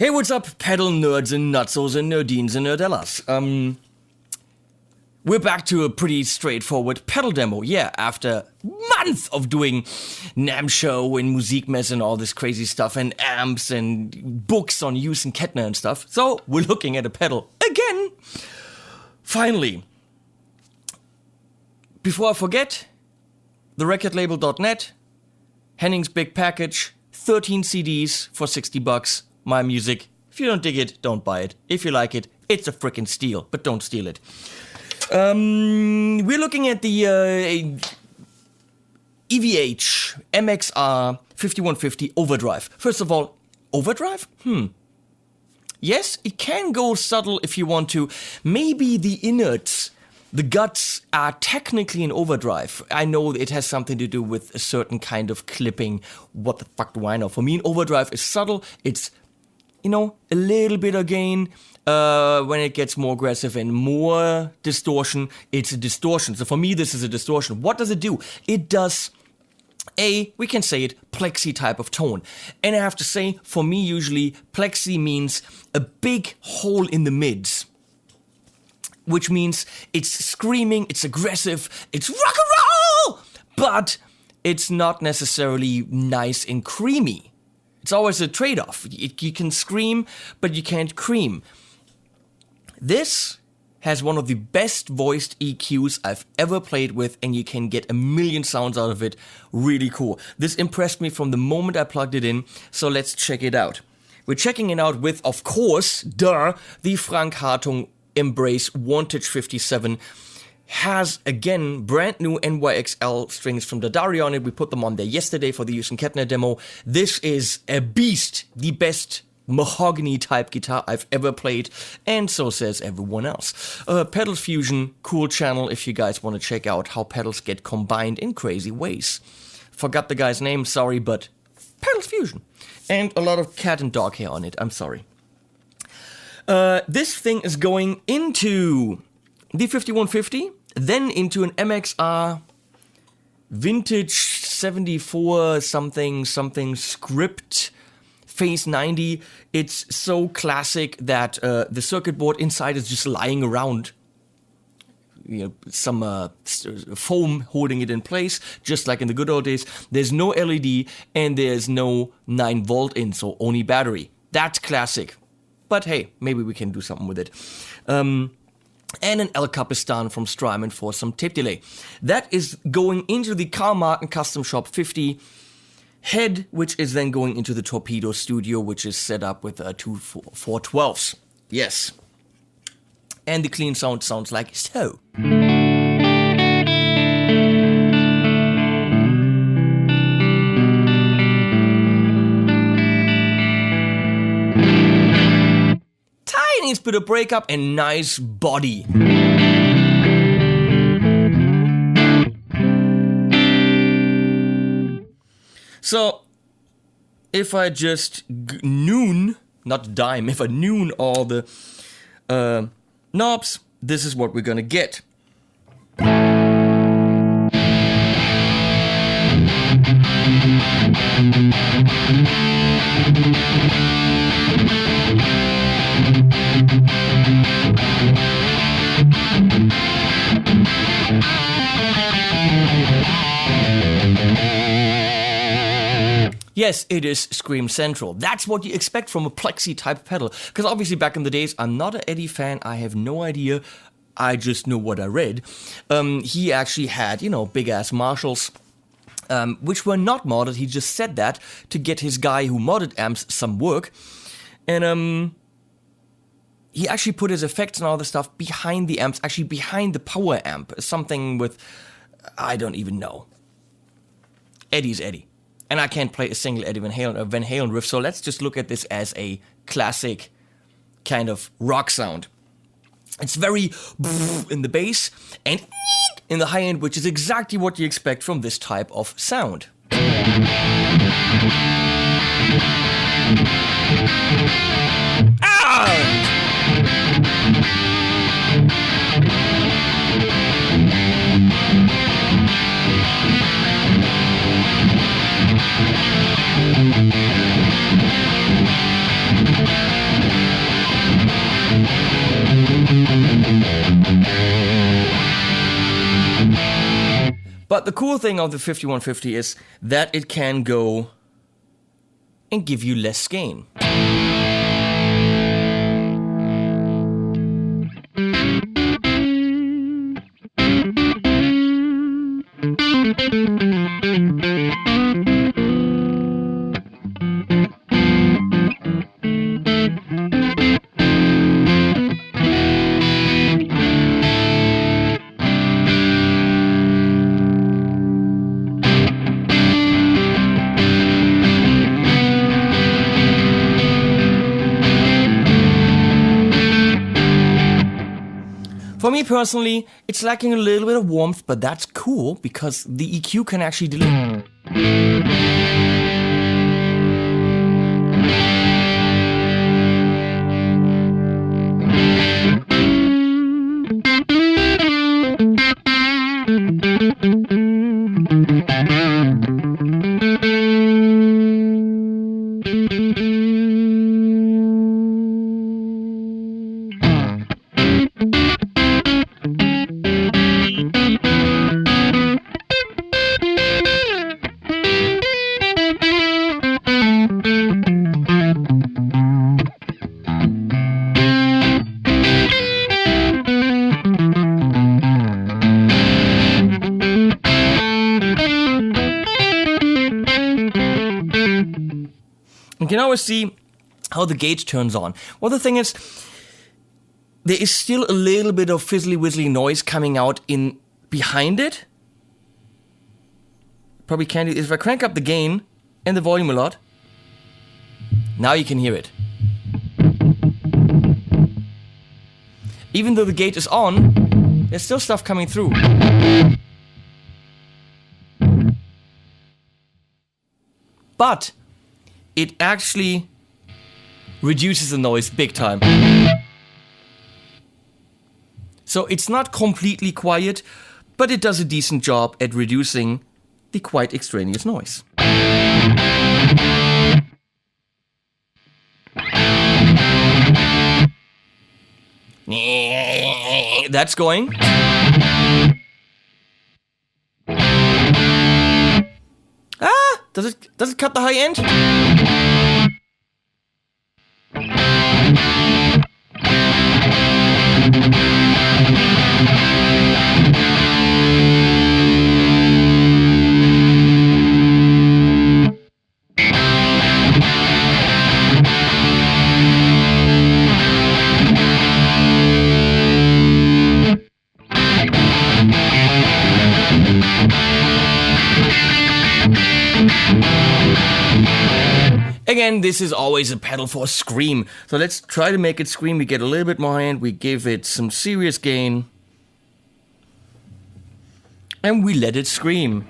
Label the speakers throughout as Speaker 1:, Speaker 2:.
Speaker 1: Hey, what's up, pedal nerds and nutsos and nerdines and nerdellas? We're back to a pretty straightforward pedal demo. Yeah, after months of doing NAMM show and Musikmesse and all this crazy stuff and amps and books on use and Kettner and stuff. So we're looking at a pedal again. Finally. Before I forget, therecordlabel.net, Henning's Big Package, 13 CDs for $60. My music. If you don't dig it, don't buy it. If you like it, it's a frickin' steal, but don't steal it. We're looking at the EVH MXR 5150 Overdrive. First of all, Overdrive? Yes, it can go subtle if you want to. Maybe the innards, the guts, are technically in overdrive. I know it has something to do with a certain kind of clipping. What the fuck do I know? For me, an overdrive is subtle. It's, a little bit of gain. When it gets more aggressive and more distortion, it's a distortion. So for me, this is a distortion. What does it do? It does we can say it, plexi type of tone. And I have to say, for me, usually, plexi means a big hole in the mids. Which means it's screaming, it's aggressive, it's rock and roll! But it's not necessarily nice and creamy. It's always a trade-off. You can scream, but you can't cream. This has one of the best voiced EQs I've ever played with, and you can get a million sounds out of it. Really cool. This impressed me from the moment I plugged it in, so let's check it out. We're checking it out with, of course, the Frank Hartung Embrace Vantage 57. Has, again, brand new NYXL strings from Dadari on it. We put them on there yesterday for the Use and Kettner demo. This is a beast, the best mahogany type guitar I've ever played, and so says everyone else. Pedals Fusion, cool channel if you guys want to check out how pedals get combined in crazy ways. Forgot the guy's name, sorry, but Pedals Fusion. And a lot of cat and dog hair on it, I'm sorry. This thing is going into the 5150, then into an MXR Vintage 74 something script Phase 90. It's so classic that the circuit board inside is just lying around. Some foam holding it in place, just like in the good old days. There's no LED and there's no 9 volt in, so only battery. That's classic. But hey, maybe we can do something with it. And an El Capistan from Strymon for some tape delay. That is going into the Karl Martin Custom Shop 50 head, which is then going into the Torpedo Studio, which is set up with 2 412s. Yes. And the clean sound sounds like so. Tiny bit of breakup and nice body. So, if I just noon all the knobs, this is what we're gonna get. Yes, it is Scream Central. That's what you expect from a plexi type pedal. Because obviously back in the days, I'm not an Eddie fan. I have no idea. I just know what I read. He actually had, big ass Marshalls, which were not modded. He just said that to get his guy who modded amps some work. And he actually put his effects and all the stuff behind the amps, actually behind the power amp. Something with, I don't even know. Eddie's Eddie. And I can't play a single Eddie Van Halen riff, so let's just look at this as a classic kind of rock sound. It's very in the bass and in the high end, which is exactly what you expect from this type of sound. But the cool thing of the 5150 is that it can go and give you less gain. For me personally, it's lacking a little bit of warmth, but that's cool because the EQ can actually deliver. You can always see how the gauge turns on. Well, the thing is, there is still a little bit of fizzly-wizzly noise coming out in behind it. Probably can't. If I crank up the gain and the volume a lot, now you can hear it. Even though the gauge is on, there's still stuff coming through. But it actually reduces the noise big time. So it's not completely quiet, but it does a decent job at reducing the quite extraneous noise. That's going. Does it cut the high end? Again, this is always a pedal for a scream. So let's try to make it scream. We get a little bit more high end. We give it some serious gain. And we let it scream.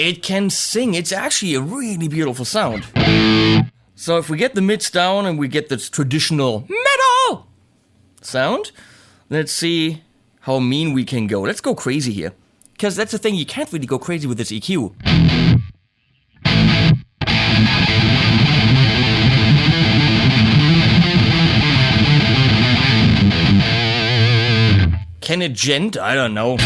Speaker 1: It can sing. It's actually a really beautiful sound. So if we get the mids down and we get this traditional metal sound, let's see how mean we can go. Let's go crazy here. Because that's the thing, you can't really go crazy with this EQ. than a gent? I don't know.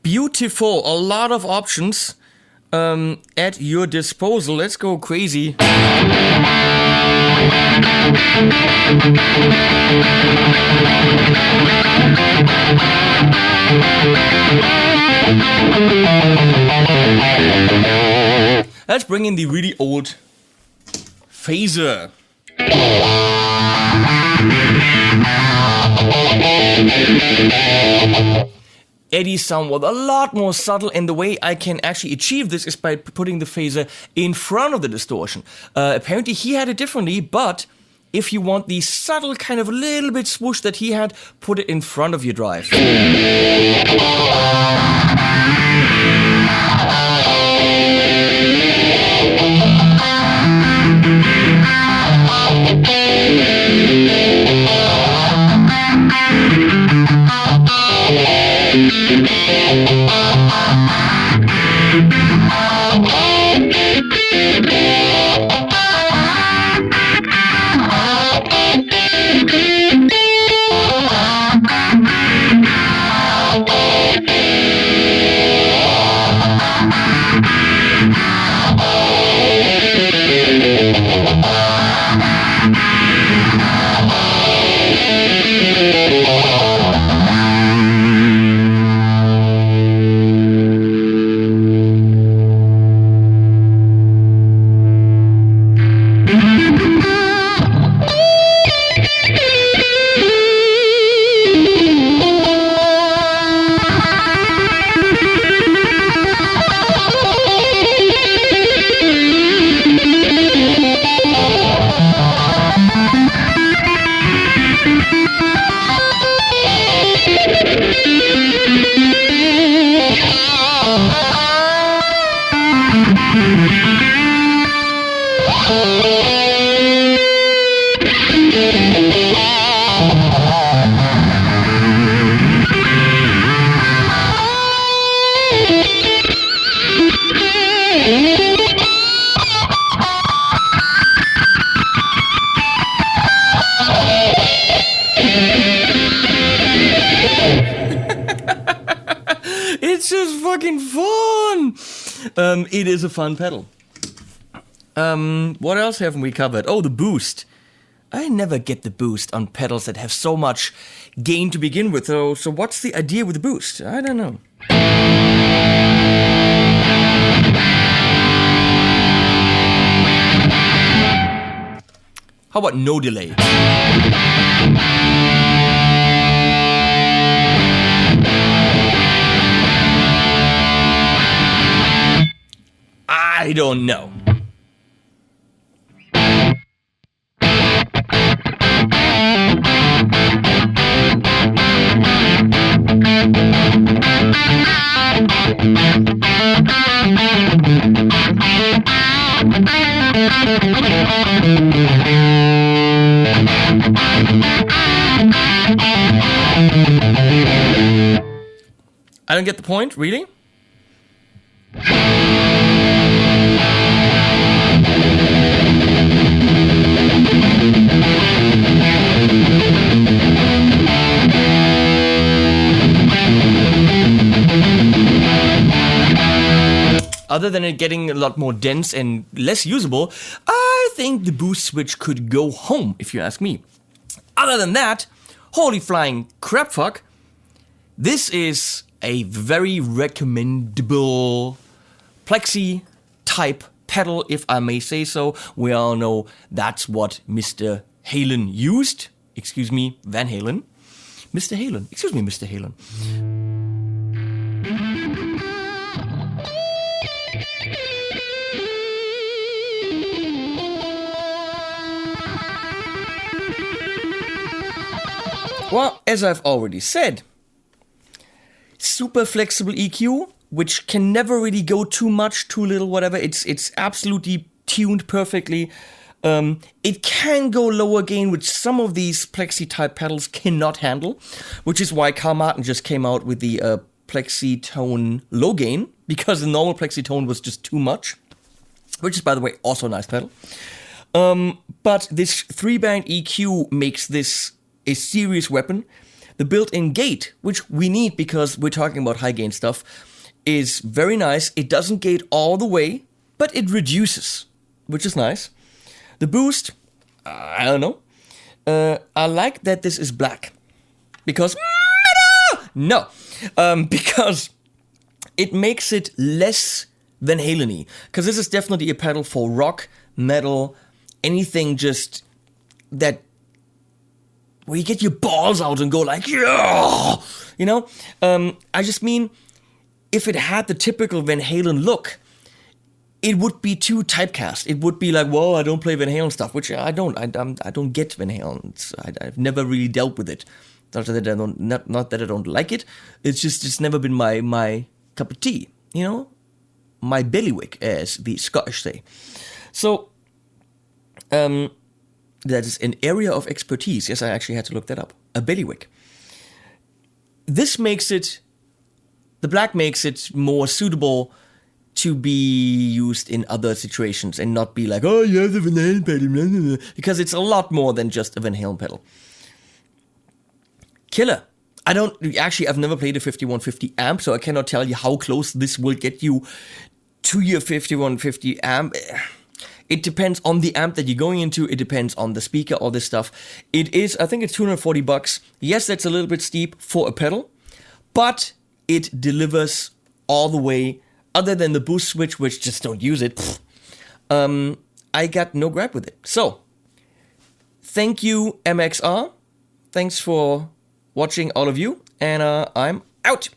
Speaker 1: Beautiful, a lot of options at your disposal. Let's go crazy. Let's bring in the really old phaser. Eddie's sound was a lot more subtle, and the way I can actually achieve this is by putting the phaser in front of the distortion. Apparently he had it differently, but if you want the subtle kind of a little bit swoosh that he had, put it in front of your drive. It's just fucking fun. It is a fun pedal. What else haven't we covered? Oh, the boost. I never get the boost on pedals that have so much gain to begin with. So what's the idea with the boost? I don't know. How about no delay? I don't know. I don't get the point, really? Other than it getting a lot more dense and less usable, I think the boost switch could go home, if you ask me. Other than that, holy flying crapfuck, this is a very recommendable plexi type pedal, if I may say so. We all know that's what Mr. Halen used. Excuse me, Van Halen. Mr. Halen. Excuse me, Mr. Halen. Well, as I've already said, super flexible EQ, which can never really go too much, too little, whatever. It's absolutely tuned perfectly. It can go lower gain, which some of these plexi type pedals cannot handle, which is why Carl Martin just came out with the plexi tone low gain, because the normal plexi tone was just too much, which is, by the way, also a nice pedal. But this 3-band EQ makes this a serious weapon. The built-in gate, which we need because we're talking about high gain stuff, is very nice. It doesn't gate all the way, but it reduces, which is nice. The boost, I don't know. I like that this is black because because it makes it less Van Halen-y. Because this is definitely a pedal for rock, metal, anything just that where you get your balls out and go like, yeah, you know? I just mean, if it had the typical Van Halen look, it would be too typecast. It would be like, whoa, I don't play Van Halen stuff, which I don't. I don't get Van Halen. I've never really dealt with it. Not that I don't like it. It's never been my cup of tea, you know? My bailiwick, as the Scottish say. So, that is an area of expertise. Yes, I actually had to look that up. A bailiwick. This makes it, the black makes it more suitable to be used in other situations and not be like, oh, yeah, the Van Halen pedal, because it's a lot more than just a Van Halen pedal. Killer. I've never played a 5150 amp, so I cannot tell you how close this will get you to your 5150 amp. It depends on the amp that you're going into. It depends on the speaker, all this stuff. It is, I think it's $240. Yes, that's a little bit steep for a pedal, but it delivers all the way. Other than the boost switch, which just don't use it, I got no gripe with it. So, thank you, MXR. Thanks for watching, all of you, and I'm out.